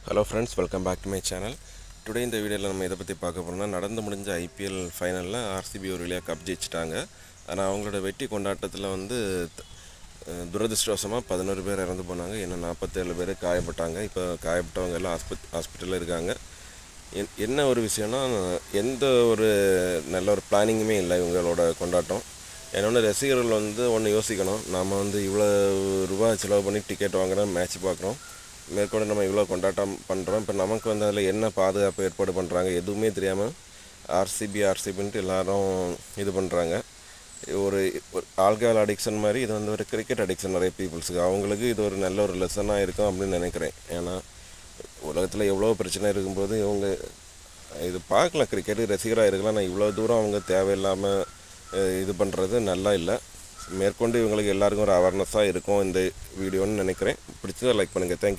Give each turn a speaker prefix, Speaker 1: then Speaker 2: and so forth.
Speaker 1: Hello friends, welcome back to my channel. Today இந்த வீடியோவில் நம்ம இதை பற்றி பார்க்க போகிறோம்னா, நடந்து முடிஞ்ச ஐபிஎல் ஃபைனலில் ஆர்சிபி ஒரு வழியாக கப் ஜெயிச்சிட்டாங்க. ஆனால் அவங்களோட வெற்றி கொண்டாட்டத்தில் துரதிருஷ்டவசமாக 11 பேர் இறந்து போனாங்க. இன்னும் 47 பேர் காயப்பட்டாங்க. இப்போ காயப்பட்டவங்க எல்லாம் ஹாஸ்பிட்டலில் இருக்காங்க. என்ன ஒரு விஷயம்னா, எந்த ஒரு நல்ல ஒரு பிளானிங்குமே இல்லை இவங்களோட கொண்டாட்டம். என்னோட ரசிகர்கள் ஒன்று யோசிக்கணும். நாம் இவ்வளோ ரூபா செலவு பண்ணி டிக்கெட் வாங்குகிறோம், மேட்ச் பார்க்குறோம், மேற்கொண்டு நம்ம இவ்வளோ கொண்டாட்டம் பண்ணுறோம். இப்போ நமக்கு அதில் என்ன பாதுகாப்பு ஏற்பாடு பண்ணுறாங்க எதுவுமே தெரியாமல் ஆர்சிபின்ட்டு எல்லோரும் இது பண்ணுறாங்க. ஒரு ஆல்கஹால் அடிக்ஷன் மாதிரி இது ஒரு கிரிக்கெட் அடிக்ஷன் நிறைய பீப்புள்ஸுக்கு. அவங்களுக்கு இது ஒரு நல்ல ஒரு லெசனாக இருக்கும் அப்படின்னு நினைக்கிறேன். ஏன்னா உலகத்தில் எவ்வளோ பிரச்சனை இருக்கும்போது இவங்க இது பார்க்கலாம், கிரிக்கெட்டு ரசிகராக இருக்கலாம். ஆனால் இவ்வளோ தூரம் அவங்க தேவையில்லாமல் இது பண்ணுறது நல்லா இல்லை. மேற்கொண்டு இவங்களுக்கு எல்லாருக்கும் ஒரு அவேர்னஸாக இருக்கும் இந்த வீடியோன்னு நினைக்கிறேன். பிடிச்சதை லைக் பண்ணுங்கள். தேங்க்யூ.